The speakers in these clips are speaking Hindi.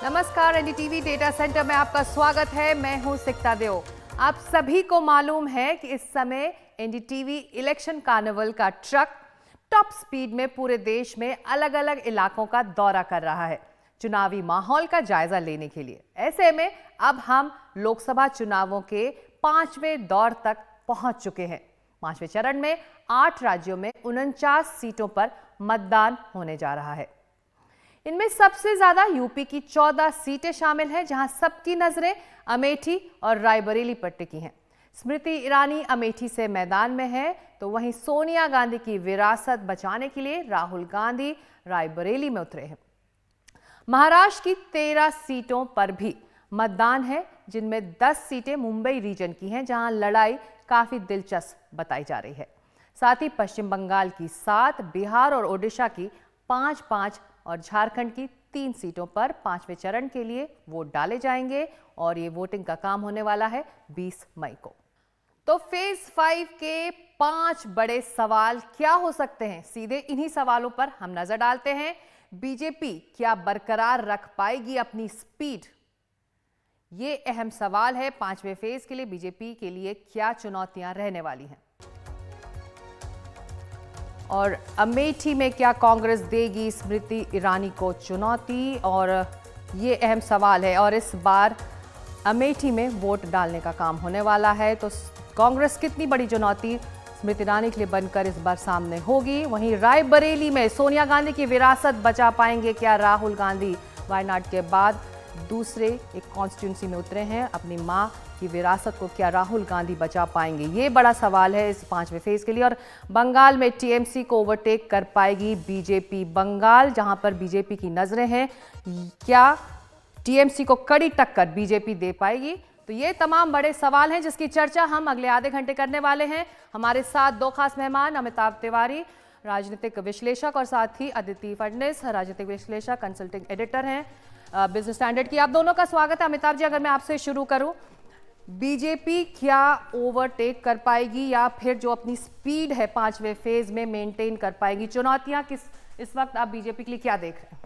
नमस्कार, एनडीटीवी डेटा सेंटर में आपका स्वागत है। मैं हूं सिकता देव। आप सभी को मालूम है कि इस समय एनडीटीवी इलेक्शन कार्निवल का ट्रक टॉप स्पीड में पूरे देश में अलग अलग इलाकों का दौरा कर रहा है चुनावी माहौल का जायजा लेने के लिए। ऐसे में अब हम लोकसभा चुनावों के 5वें दौर तक पहुंच चुके हैं। 5वें चरण में 8 राज्यों में 49 सीटों पर मतदान होने जा रहा है। इनमें सबसे ज्यादा यूपी की 14 सीटें शामिल हैं, जहां सबकी नजरें अमेठी और रायबरेली पर टिकी हैं। स्मृति ईरानी अमेठी से मैदान में है, तो वहीं सोनिया गांधी की विरासत बचाने के लिए राहुल गांधी रायबरेली में उतरे हैं। महाराष्ट्र की 13 सीटों पर भी मतदान है, जिनमें 10 सीटें मुंबई रीजन की हैं, जहां लड़ाई काफी दिलचस्प बताई जा रही है। साथ ही पश्चिम बंगाल की 7, बिहार और ओडिशा की 5-5 और झारखंड की 3 सीटों पर 5वें चरण के लिए वोट डाले जाएंगे और ये वोटिंग का काम होने वाला है 20 मई को। तो फेज 5 के 5 बड़े सवाल क्या हो सकते हैं, सीधे इन्हीं सवालों पर हम नजर डालते हैं। बीजेपी क्या बरकरार रख पाएगी अपनी स्पीड? ये अहम सवाल है। 5वें फेज के लिए बीजेपी के लिए क्या चुनौतियां रहने वाली हैं और अमेठी में क्या कांग्रेस देगी स्मृति ईरानी को चुनौती, और ये अहम सवाल है। और इस बार अमेठी में वोट डालने का काम होने वाला है, तो कांग्रेस कितनी बड़ी चुनौती स्मृति ईरानी के लिए बनकर इस बार सामने होगी। वहीं रायबरेली में सोनिया गांधी की विरासत बचा पाएंगे क्या राहुल गांधी? वायनाड के बाद दूसरे एक कॉन्स्टिट्यूंसी में उतरे हैं। अपनी मां की विरासत को क्या राहुल गांधी बचा पाएंगे? ये बड़ा सवाल है इस 5वें फेज के लिए। और बंगाल में टीएमसी को ओवरटेक कर पाएगी बीजेपी? बंगाल जहां पर बीजेपी की नजरें हैं, क्या टीएमसी को कड़ी टक्कर बीजेपी दे पाएगी? तो ये तमाम बड़े सवाल हैं जिसकी चर्चा हम अगले आधे घंटे करने वाले हैं। हमारे साथ 2 खास मेहमान, अमिताभ तिवारी राजनीतिक विश्लेषक और साथ ही अदिति फडणवीस राजनीतिक विश्लेषक, कंसल्टिंग एडिटर हैं बिजनेस स्टैंडर्ड की। आप दोनों का स्वागत है। अमिताभ जी, अगर मैं आपसे शुरू करूं, बीजेपी क्या ओवरटेक कर पाएगी या फिर जो अपनी स्पीड है 5वें फेज में मेंटेन कर पाएगी? चुनौतियां किस इस वक्त आप बीजेपी के लिए क्या देख रहे हैं?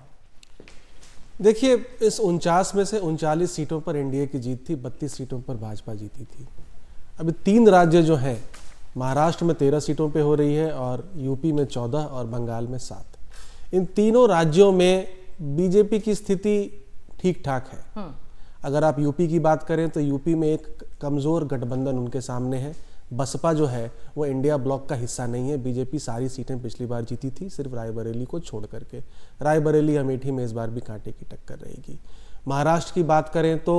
देखिए, इस 49 में से 39 सीटों पर एनडीए की जीत थी, 32 सीटों पर भाजपा जीती थी। अभी 3 राज्य जो हैं, महाराष्ट्र में 13 सीटों पे हो रही है और यूपी में 14 और बंगाल में 7। इन तीनों राज्यों में बीजेपी की स्थिति ठीक ठाक है। अगर आप यूपी की बात करें तो यूपी में एक कमजोर गठबंधन उनके सामने है। बसपा जो है वो इंडिया ब्लॉक का हिस्सा नहीं है। बीजेपी सारी सीटें पिछली बार जीती थी, सिर्फ रायबरेली को छोड़ करके। रायबरेली अमेठी में इस बार भी कांटे की टक्कर रहेगी। महाराष्ट्र की बात करें तो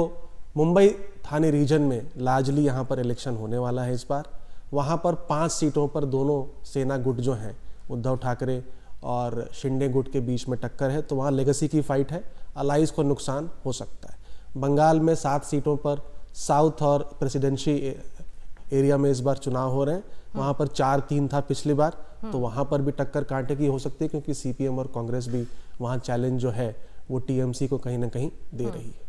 मुंबई थाने रीजन में लार्जली यहाँ पर इलेक्शन होने वाला है इस बार। वहाँ पर 5 सीटों पर दोनों सेना गुट जो हैं, उद्धव ठाकरे और शिंदे गुट के बीच में टक्कर है, तो वहाँ लेगेसी की फाइट है, अलाइज को नुकसान हो सकता है। बंगाल में 7 सीटों पर साउथ और प्रेसिडेंसी एरिया में इस बार चुनाव हो रहे हैं। वहां पर 4-3 था पिछली बार, तो वहां पर भी टक्कर कांटे की हो सकती है, क्योंकि सीपीएम और कांग्रेस भी वहां चैलेंज जो है वो टीएमसी को कहीं ना कहीं दे रही है।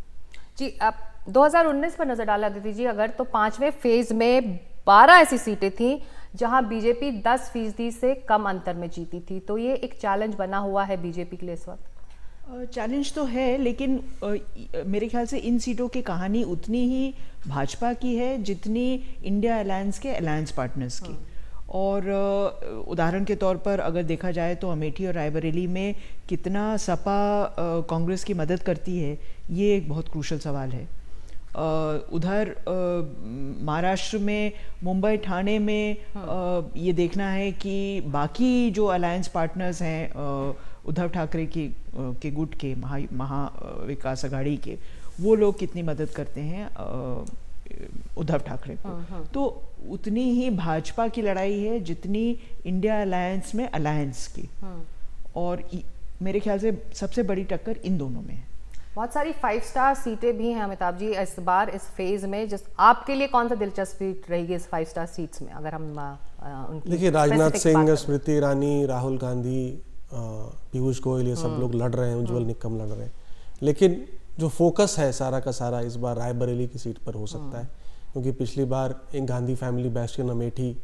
जी, अब 2019 पर नजर डाला दीदी जी अगर, तो 5वें फेज में 12 ऐसी सीटें थी जहां बीजेपी 10% से कम अंतर में जीती थी। तो ये एक चैलेंज बना हुआ है बीजेपी के लिए इस वक्त। चैलेंज तो है, लेकिन मेरे ख्याल से इन सीटों की कहानी उतनी ही भाजपा की है जितनी इंडिया अलायंस के अलायंस पार्टनर्स की। और उदाहरण के तौर पर अगर देखा जाए तो अमेठी और रायबरेली में कितना सपा कांग्रेस की मदद करती है, ये एक बहुत क्रूशल सवाल है। उधर महाराष्ट्र में मुंबई ठाणे में ये देखना है कि बाकी जो अलायंस पार्टनर्स हैं उद्धव ठाकरे के गुट के महा विकास अघाड़ी के, वो लोग कितनी मदद करते हैं उद्धव ठाकरे को। तो उतनी ही भाजपा की लड़ाई है जितनी इंडिया अलायंस में अलायंस की। और मेरे ख्याल से सबसे बड़ी टक्कर इन दोनों में है। बहुत सारी 5 स्टार सीटें भी हैं अमिताभ जी इस बार इस फेज में। जिस आपके लिए कौन सा दिलचस्पी रहेगी इस 5 स्टार सीट्स में, अगर हम उनकी? देखिए, राजनाथ सिंह, स्मृति ईरानी, राहुल गांधी, पीयूष गोयल, ये सब लोग लड़ रहे हैं, उज्जवल निकम लड़ रहे हैं। लेकिन जो फोकस है सारा का सारा इस बार रायबरेली की सीट पर हो सकता है, क्योंकि पिछली बार एक Gandhi family bastion Amethi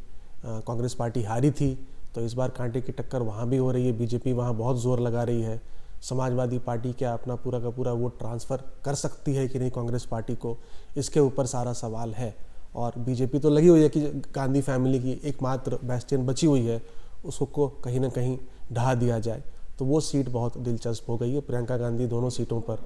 Congress party हारी थी, तो इस बार कांटे की टक्कर वहाँ भी हो रही है। बीजेपी वहाँ बहुत जोर लगा रही है। समाजवादी पार्टी क्या अपना पूरा का पूरा वोट ट्रांसफ़र कर सकती है कि नहीं कांग्रेस पार्टी को, इसके ऊपर सारा सवाल है। और बीजेपी तो लगी हुई है कि गांधी फैमिली की एकमात्र बैस्टियन बची हुई है, उसको कहीं ना कहीं ढहा दिया जाए। तो वो सीट बहुत दिलचस्प हो गई है। प्रियंका गांधी दोनों सीटों पर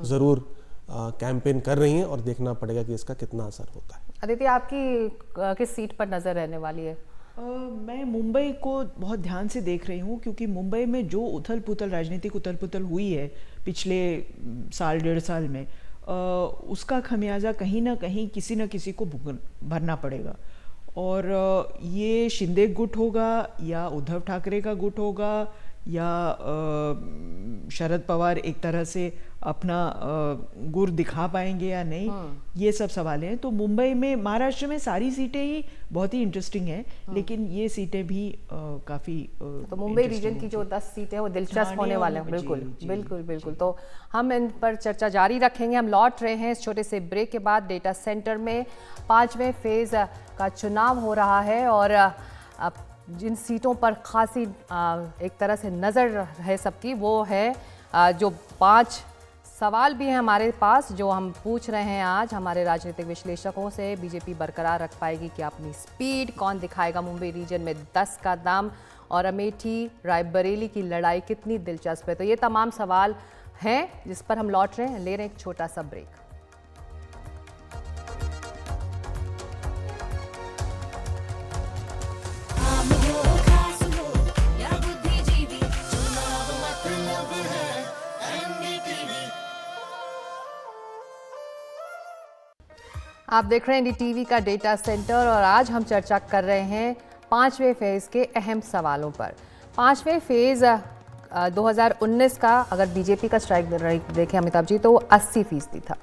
ज़रूर कैंपेन कर रही हैं और देखना पड़ेगा कि इसका कितना असर होता है। अदिति, आपकी किस सीट पर नज़र रहने वाली है? मैं मुंबई को बहुत ध्यान से देख रही हूँ, क्योंकि मुंबई में जो उथल पुथल राजनीतिक उथल पुथल हुई है पिछले साल 1.5 साल में, उसका खमियाजा कहीं ना कहीं किसी न किसी को भरना पड़ेगा। और ये शिंदे गुट होगा या उद्धव ठाकरे का गुट होगा या शरद पवार एक तरह से अपना गुर दिखा पाएंगे या नहीं, ये सब सवाल हैं। तो मुंबई में, महाराष्ट्र में सारी सीटें ही बहुत ही इंटरेस्टिंग हैं, लेकिन ये सीटें भी काफ़ी तो मुंबई रीजन की जो 10 सीटें हैं वो दिलचस्प होने वाले हैं। बिल्कुल बिल्कुल बिल्कुल। तो हम इन पर चर्चा जारी रखेंगे। हम लौट रहे हैं इस छोटे से ब्रेक के बाद। डेटा सेंटर में 5वें फेज़ का चुनाव हो रहा है और अब जिन सीटों पर खासी एक तरह से नज़र है सबकी, वो है जो 5 सवाल भी हैं हमारे पास जो हम पूछ रहे हैं आज हमारे राजनीतिक विश्लेषकों से। बीजेपी बरकरार रख पाएगी क्या अपनी स्पीड? कौन दिखाएगा मुंबई रीजन में 10 का दाम? और अमेठी रायबरेली की लड़ाई कितनी दिलचस्प है? तो ये तमाम सवाल हैं जिस पर हम लौट रहे हैं। ले रहे हैं एक छोटा सा ब्रेक। आप देख रहे हैं एनडीटीवी का डेटा सेंटर और आज हम चर्चा कर रहे हैं 5वें फेज़ के अहम सवालों पर। 5वें फेज़ 2019 का अगर बीजेपी का स्ट्राइक रेट देखें अमिताभ जी, तो वो 80% था।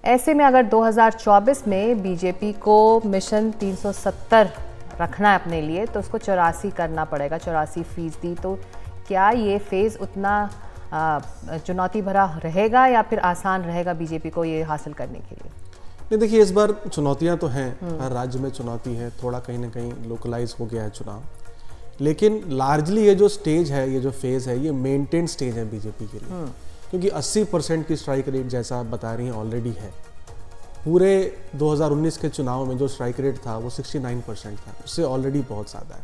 ऐसे में अगर 2024 में बीजेपी को मिशन 370 रखना है अपने लिए, तो उसको 84 करना पड़ेगा, 84%। तो क्या ये फेज़ उतना चुनौती भरा रहेगा या फिर आसान रहेगा बीजेपी को ये हासिल करने के लिए? नहीं, देखिए इस बार चुनौतियां तो हैं, हर राज्य में चुनौती है, थोड़ा कहीं ना कहीं लोकलाइज हो गया है चुनाव, लेकिन लार्जली ये जो स्टेज है, ये जो फेज़ है, ये मेंटेन स्टेज है बीजेपी के लिए, क्योंकि 80% की स्ट्राइक रेट जैसा आप बता रही हैं ऑलरेडी है। पूरे 2019 के चुनाव में जो स्ट्राइक रेट था वो 69% था, उससे ऑलरेडी बहुत ज़्यादा है।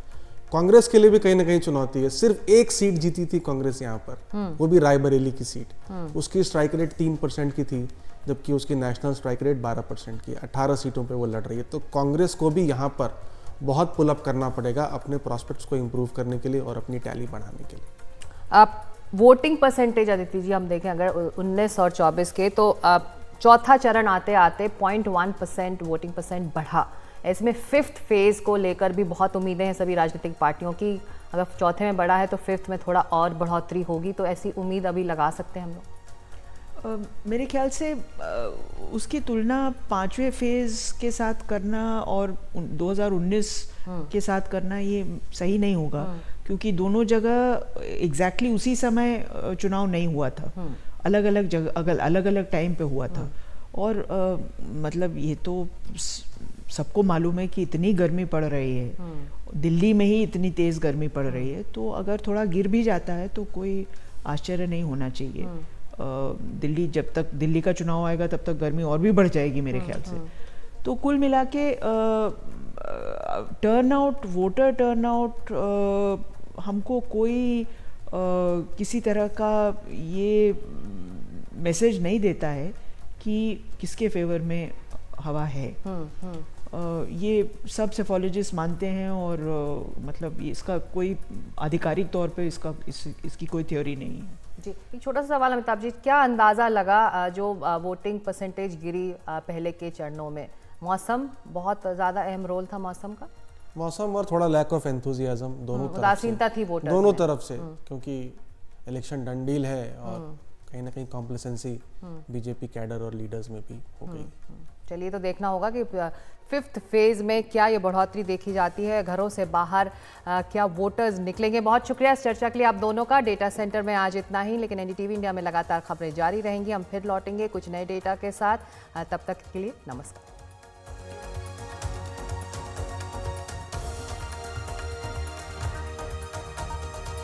कांग्रेस के लिए भी कहीं ना कहीं चुनौती है। सिर्फ एक सीट जीती थी कांग्रेस यहाँ पर, वो भी रायबरेली की सीट, उसकी स्ट्राइक रेट 3% की थी, जबकि उसकी नेशनल स्ट्राइक रेट 12% की। 18 सीटों पे वो लड़ रही है। तो कांग्रेस को भी यहाँ पर बहुत पुल अप करना पड़ेगा अपने प्रॉस्पेक्ट्स को इम्प्रूव करने के लिए और अपनी टैली बढ़ाने के लिए। आप वोटिंग परसेंटेज अदिति जी हम देखें अगर 19 और 24 के, तो चौथा चरण आते आते 0.1% वोटिंग परसेंट बढ़ा। इसमें 5th फेज़ को लेकर भी बहुत उम्मीदें हैं सभी राजनीतिक पार्टियों की। अगर चौथे में बढ़ा है तो 5th में थोड़ा और बढ़ोतरी होगी, तो ऐसी उम्मीद अभी लगा सकते हैं हम लोग? मेरे ख्याल से उसकी तुलना 5वें फेज़ के साथ करना और 2019 के साथ करना ये सही नहीं होगा, क्योंकि दोनों जगह एग्जैक्टली उसी समय चुनाव नहीं हुआ था, अलग अलग जगह अलग अलग टाइम पे हुआ था। और मतलब ये तो सबको मालूम है कि इतनी गर्मी पड़ रही है, दिल्ली में ही इतनी तेज़ गर्मी पड़ रही है, तो अगर थोड़ा गिर भी जाता है तो कोई आश्चर्य नहीं होना चाहिए। दिल्ली, जब तक दिल्ली का चुनाव आएगा तब तक गर्मी और भी बढ़ जाएगी मेरे ख्याल से। तो कुल मिला के टर्नआउट, वोटर टर्नआउट हमको कोई किसी तरह का ये मैसेज नहीं देता है कि किसके फेवर में हवा है। ये सब सेफोलॉजिस्ट मानते हैं और मतलब इसका कोई आधिकारिक तौर पे इसकी कोई थ्योरी नहीं है। जी, एक छोटा सा सवाल अमिताभ जी, क्या अंदाज़ा लगा जो वोटिंग परसेंटेज गिरी पहले के चरणों में? मौसम बहुत ज़्यादा अहम रोल था मौसम का? मौसम और थोड़ा लैक ऑफ एंथुजियाज्म दोनों तरफ से, उदासीनता थी वोटर दोनों तरफ से, क्योंकि इलेक्शन डन डील है और कहीं ना कहीं कॉम्प्लेसेंसी बीजेपी कैडर और लीडर्स में भी हो गई। चलिए, तो देखना होगा कि 5th फेज़ में क्या ये बढ़ोतरी देखी जाती है, घरों से बाहर क्या वोटर्स निकलेंगे। बहुत शुक्रिया इस चर्चा के लिए आप दोनों का। डेटा सेंटर में आज इतना ही, लेकिन एनडीटीवी इंडिया में लगातार खबरें जारी रहेंगी। हम फिर लौटेंगे कुछ नए डेटा के साथ। तब तक के लिए नमस्कार।